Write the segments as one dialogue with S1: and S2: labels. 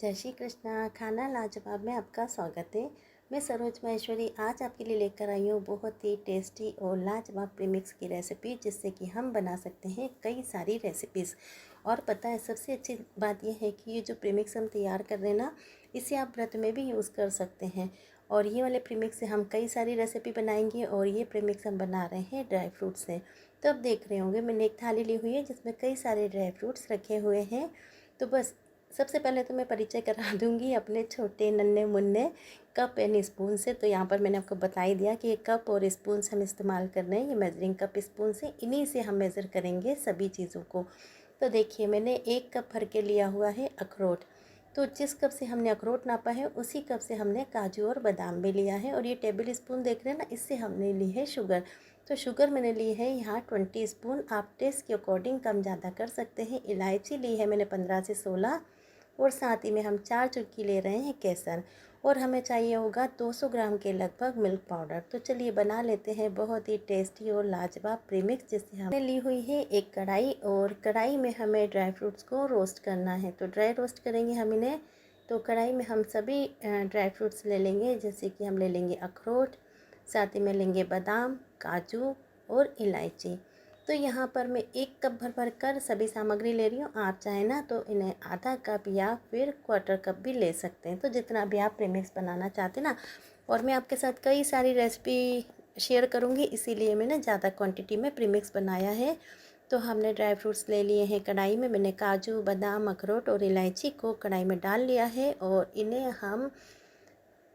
S1: जय श्री कृष्णा। खाना लाजवाब में आपका स्वागत है। मैं सरोज माहेश्वरी आज आपके लिए लेकर आई हूँ बहुत ही टेस्टी और लाजवाब प्रीमिक्स की रेसिपी, जिससे कि हम बना सकते हैं कई सारी रेसिपीज़। और पता है, सबसे अच्छी बात यह है कि ये जो प्रीमिक्स हम तैयार कर रहे हैं ना, इसे आप व्रत में भी यूज़ कर सकते हैं। और ये वाले प्रीमिक्स से हम कई सारी रेसिपी बनाएंगे। और ये प्रीमिक्स हम बना रहे हैं ड्राई फ्रूट से। तो अब देख रहे होंगे मैंने एक थाली ली हुई है जिसमें कई सारे ड्राई फ्रूट्स रखे हुए हैं। तो बस सबसे पहले तो मैं परिचय करा दूंगी अपने छोटे नन्हे मुन्ने कप एंड स्पून से। तो यहाँ पर मैंने आपको बता ही दिया कि ये कप और स्पून से हम इस्तेमाल कर रहे हैं। ये मेजरिंग कप स्पून से, इन्हीं से हम मेज़र करेंगे सभी चीज़ों को। तो देखिए, मैंने 1 कप भर के लिया हुआ है अखरोट। तो जिस कप से हमने अखरोट नापा है उसी कप से हमने काजू और बादाम भी लिया है। और ये टेबल स्पून देख रहे हैं ना, इससे हमने ली है शुगर। तो शुगर मैंने ली है यहाँ 20 स्पून। आप टेस्ट के अकॉर्डिंग कम ज़्यादा कर सकते हैं। इलायची ली है मैंने 15 से 16। और साथ ही में हम 4 चुटकी ले रहे हैं केसर। और हमें चाहिए होगा 200 ग्राम के लगभग मिल्क पाउडर। तो चलिए बना लेते हैं बहुत ही टेस्टी और लाजवाब प्रीमिक्स। जिससे हमने ली हुई है एक कढ़ाई, और कढ़ाई में हमें ड्राई फ्रूट्स को रोस्ट करना है। तो ड्राई रोस्ट करेंगे हम इन्हें। तो कढ़ाई में हम सभी ड्राई फ्रूट्स ले लेंगे, जैसे कि हम ले लेंगे अखरोट, साथ ही में लेंगे बादाम, काजू और इलायची। तो यहाँ पर मैं 1 कप भर कर सभी सामग्री ले रही हूँ। आप चाहें ना तो इन्हें आधा कप या फिर क्वार्टर कप भी ले सकते हैं, तो जितना भी आप प्रीमिक्स बनाना चाहते ना। और मैं आपके साथ कई सारी रेसिपी शेयर करूँगी, इसीलिए मैंने ज़्यादा क्वांटिटी में प्रीमिक्स बनाया है। तो हमने ड्राई फ्रूट्स ले लिए हैं कढ़ाई में। मैंने काजू, बादाम, अखरोट और इलायची को कढ़ाई में डाल लिया है। और इन्हें हम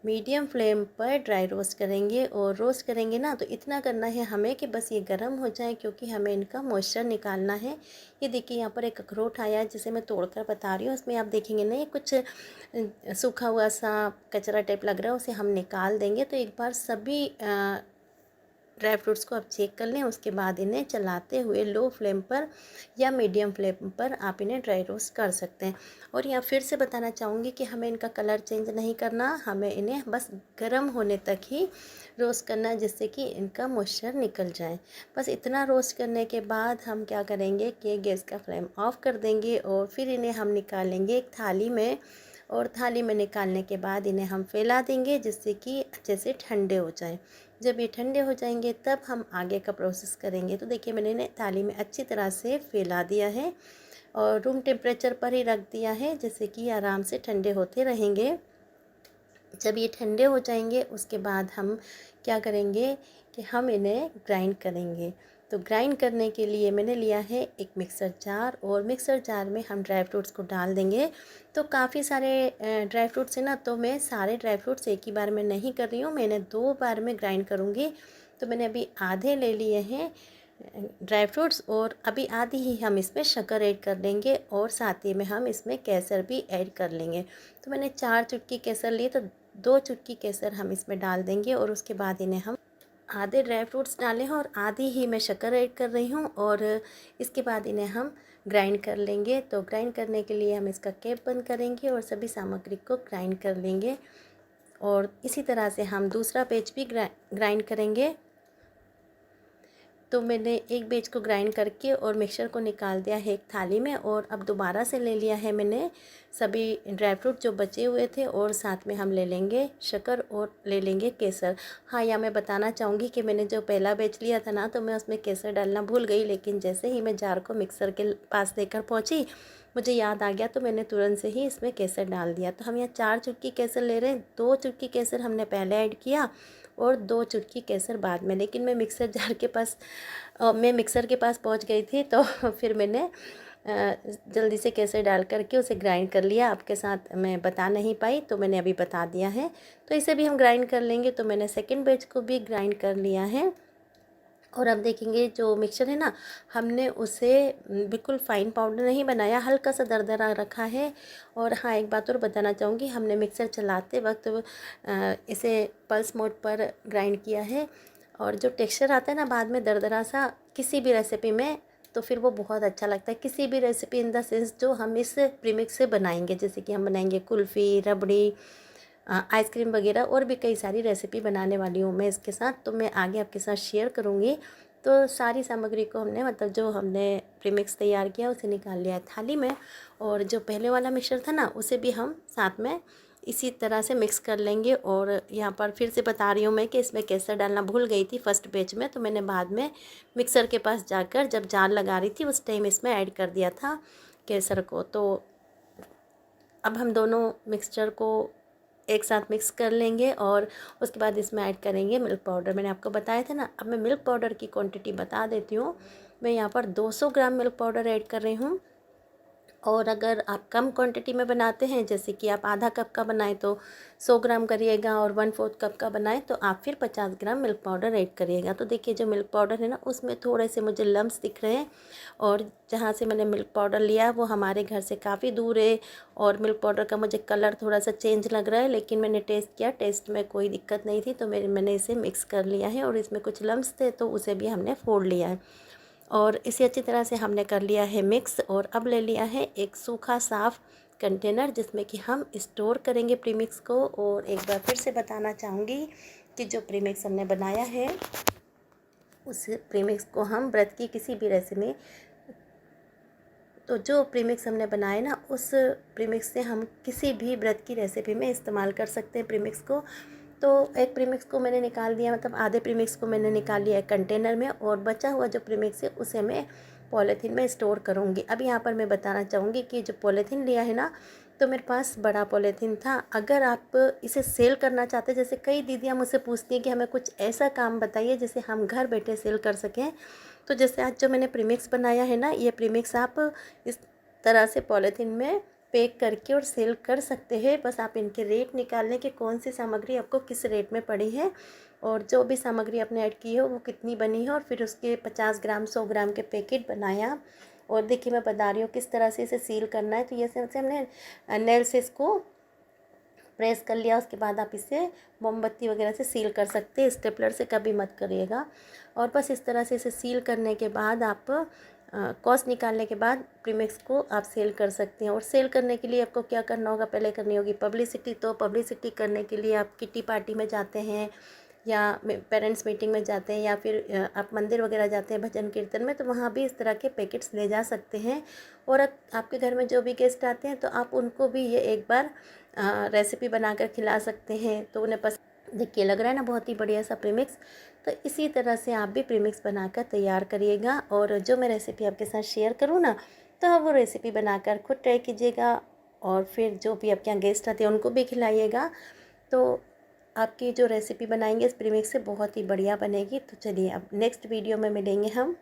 S1: मीडियम फ्लेम पर ड्राई रोस्ट करेंगे। और रोस्ट करेंगे ना तो इतना करना है हमें कि बस ये गर्म हो जाए, क्योंकि हमें इनका मॉइस्चर निकालना है। ये देखिए, यहाँ पर एक अखरोट आया है जिसे मैं तोड़कर बता रही हूँ। इसमें आप देखेंगे ना, ये कुछ सूखा हुआ सा कचरा टाइप लग रहा है, उसे हम निकाल देंगे। तो एक बार सभी ड्राई फ्रूट्स को आप चेक कर लें। उसके बाद इन्हें चलाते हुए लो फ्लेम पर या मीडियम फ्लेम पर आप इन्हें ड्राई रोस्ट कर सकते हैं। और यहाँ फिर से बताना चाहूँगी कि हमें इनका कलर चेंज नहीं करना, हमें इन्हें बस गर्म होने तक ही रोस्ट करना है, जिससे कि इनका मॉइस्चर निकल जाए। बस इतना रोस्ट करने के बाद हम क्या करेंगे कि गैस का फ्लेम ऑफ कर देंगे। और फिर इन्हें हम निकालेंगे एक थाली में। और थाली में निकालने के बाद इन्हें हम फैला देंगे, जिससे कि अच्छे से ठंडे हो जाएं। जब ये ठंडे हो जाएंगे तब हम आगे का प्रोसेस करेंगे। तो देखिए, मैंने इन्हें थाली में अच्छी तरह से फैला दिया है और रूम टेम्परेचर पर ही रख दिया है, जिससे कि आराम से ठंडे होते रहेंगे। जब ये ठंडे हो जाएंगे उसके बाद हम क्या करेंगे कि हम इन्हें ग्राइंड करेंगे। तो ग्राइंड करने के लिए मैंने लिया है एक मिक्सर जार, और मिक्सर जार में हम ड्राई फ्रूट्स को डाल देंगे। तो काफ़ी सारे ड्राई फ्रूट्स हैं ना, तो मैं सारे ड्राई फ्रूट्स एक ही बार में नहीं कर रही हूँ, मैंने 2 बार में ग्राइंड करूँगी। तो मैंने अभी आधे ले लिए हैं ड्राई फ्रूट्स, और अभी आधी ही हम इसमें शक्कर ऐड कर देंगे। और साथ ही में हम इसमें केसर भी ऐड कर लेंगे। तो मैंने 4 चुटकी केसर लिए, तो 2 चुटकी केसर हम इसमें डाल देंगे। और उसके बाद इन्हें हम आधे ड्राई फ्रूट्स डाले हैं और आधी ही मैं शक्कर ऐड कर रही हूँ। और इसके बाद इन्हें हम ग्राइंड कर लेंगे। तो ग्राइंड करने के लिए हम इसका कैप बंद करेंगे और सभी सामग्री को ग्राइंड कर लेंगे। और इसी तरह से हम दूसरा बैच भी ग्राइंड करेंगे। तो मैंने एक बैच को ग्राइंड करके और मिक्सचर को निकाल दिया है एक थाली में। और अब दोबारा से ले लिया है मैंने सभी ड्राई फ्रूट जो बचे हुए थे, और साथ में हम ले लेंगे शक्कर और ले लेंगे केसर। हाँ, या मैं बताना चाहूँगी कि मैंने जो पहला बैच लिया था ना, तो मैं उसमें केसर डालना भूल गई। लेकिन जैसे ही मैं जार को मिक्सर के पास लेकर पहुँची, मुझे याद आ गया, तो मैंने तुरंत से ही इसमें केसर डाल दिया। तो हम यहाँ 4 चुटकी केसर ले रहे हैं। 2 चुटकी केसर हमने पहले ऐड किया और 2 चुटकी केसर बाद में। लेकिन मैं मिक्सर के पास पहुंच गई थी, तो फिर मैंने जल्दी से केसर डाल करके उसे ग्राइंड कर लिया। आपके साथ मैं बता नहीं पाई, तो मैंने अभी बता दिया है। तो इसे भी हम ग्राइंड कर लेंगे। तो मैंने सेकंड बैच को भी ग्राइंड कर लिया है। और अब देखेंगे जो मिक्सचर है ना, हमने उसे बिल्कुल फ़ाइन पाउडर नहीं बनाया, हल्का सा दरदरा रखा है। और हाँ, एक बात और बताना चाहूँगी, हमने मिक्सर चलाते वक्त इसे पल्स मोड पर ग्राइंड किया है। और जो टेक्सचर आता है ना बाद में दरदरा सा किसी भी रेसिपी में, तो फिर वो बहुत अच्छा लगता है। किसी भी रेसिपी इन द सेंस जो हम इस प्रीमिक्स से बनाएंगे, जैसे कि हम बनाएंगे कुल्फ़ी, रबड़ी, आइसक्रीम वगैरह, और भी कई सारी रेसिपी बनाने वाली हूँ मैं इसके साथ। तो मैं आगे आपके साथ शेयर करूँगी। तो सारी सामग्री को हमने मतलब जो हमने प्रीमिक्स तैयार किया उसे निकाल लिया है थाली में, और जो पहले वाला मिक्सचर था ना उसे भी हम साथ में इसी तरह से मिक्स कर लेंगे। और यहाँ पर फिर से बता रही हूँ मैं कि इसमें केसर डालना भूल गई थी फर्स्ट बैच में, तो मैंने बाद में मिक्सर के पास जाकर जब जार लगा रही थी उस टाइम इसमें ऐड कर दिया था केसर को। तो अब हम दोनों मिक्सचर को एक साथ मिक्स कर लेंगे और उसके बाद इसमें ऐड करेंगे मिल्क पाउडर। मैंने आपको बताया था ना। अब मैं मिल्क पाउडर की क्वांटिटी बता देती हूँ। मैं यहाँ पर 200 ग्राम मिल्क पाउडर ऐड कर रही हूँ। और अगर आप कम क्वांटिटी में बनाते हैं, जैसे कि आप आधा कप का बनाएं तो 100 ग्राम करिएगा, और 1/4 कप का बनाएं तो आप फिर 50 ग्राम मिल्क पाउडर ऐड करिएगा। तो देखिए जो मिल्क पाउडर है ना उसमें थोड़े से मुझे लम्स दिख रहे हैं, और जहाँ से मैंने मिल्क पाउडर लिया वो हमारे घर से काफ़ी दूर है। और मिल्क पाउडर का मुझे कलर थोड़ा सा चेंज लग रहा है, लेकिन मैंने टेस्ट किया, टेस्ट में कोई दिक्कत नहीं थी, तो मैंने इसे मिक्स कर लिया है। और इसमें कुछ लम्स थे तो उसे भी हमने फोड़ लिया है, और इसे अच्छी तरह से हमने कर लिया है मिक्स। और अब ले लिया है एक सूखा साफ़ कंटेनर जिसमें कि हम स्टोर करेंगे प्रीमिक्स को। और एक बार फिर से बताना चाहूँगी कि जो प्रीमिक्स हमने बनाया है उस प्रीमिक्स को हम व्रत की किसी भी रेसिपी, तो जो प्रीमिक्स हमने बनाए ना उस प्रीमिक्स से हम किसी भी व्रत की रेसिपी में इस्तेमाल कर सकते हैं प्रीमिक्स को। तो एक प्रीमिक्स को मैंने निकाल दिया, मतलब आधे प्रीमिक्स को मैंने निकाल लिया एक कंटेनर में, और बचा हुआ जो प्रीमिक्स है उसे मैं पॉलीथीन में स्टोर करूँगी। अब यहाँ पर मैं बताना चाहूँगी कि जो पॉलीथीन लिया है ना, तो मेरे पास बड़ा पॉलीथीन था। अगर आप इसे सेल करना चाहते हैं, जैसे कई दीदियाँ मुझसे पूछती हैं कि हमें कुछ ऐसा काम बताइए जिसे हम घर बैठे सेल कर सकें, तो जैसे आज जो मैंने प्रीमिक्स बनाया है ना, ये प्रीमिक्स आप इस तरह से पॉलीथीन में पैक करके और सेल कर सकते हैं। बस आप इनके रेट निकाल लें कि कौन सी सामग्री आपको किस रेट में पड़ी है, और जो भी सामग्री आपने ऐड की है वो कितनी बनी है, और फिर उसके 50 ग्राम 100 ग्राम के पैकेट बनाया। और देखिए मैं बता रही हूँ किस तरह से इसे सील करना है। तो ये से हमने नेल से इसको प्रेस कर लिया, उसके बाद आप इसे मोमबत्ती वगैरह से सील कर सकते हैं, स्टेपलर से कभी मत करिएगा। और बस इस तरह से इसे सील करने के बाद आप कॉस्ट निकालने के बाद प्रीमिक्स को आप सेल कर सकते हैं। और सेल करने के लिए आपको क्या करना होगा, पहले करनी होगी पब्लिसिटी। तो पब्लिसिटी करने के लिए आप किटी पार्टी में जाते हैं, या पेरेंट्स मीटिंग में जाते हैं, या फिर आप मंदिर वगैरह जाते हैं भजन कीर्तन में, तो वहाँ भी इस तरह के पैकेट्स ले जा सकते हैं। और आपके घर में जो भी गेस्ट आते हैं तो आप उनको भी ये एक बार रेसिपी बनाकर खिला सकते हैं, तो उन्हें पसंद। देखिए लग रहा है ना बहुत ही बढ़िया सा प्रीमिक्स। तो इसी तरह से आप भी प्रीमिक्स बनाकर तैयार करिएगा, और जो मैं रेसिपी आपके साथ शेयर करूँ ना, तो आप वो रेसिपी बनाकर खुद ट्राई कीजिएगा, और फिर जो भी आपके यहाँ गेस्ट आते हैं उनको भी खिलाइएगा। तो आपकी जो रेसिपी बनाएंगे इस प्रीमिक्स से बहुत ही बढ़िया बनेगी। तो चलिए अब नेक्स्ट वीडियो में मिलेंगे हम।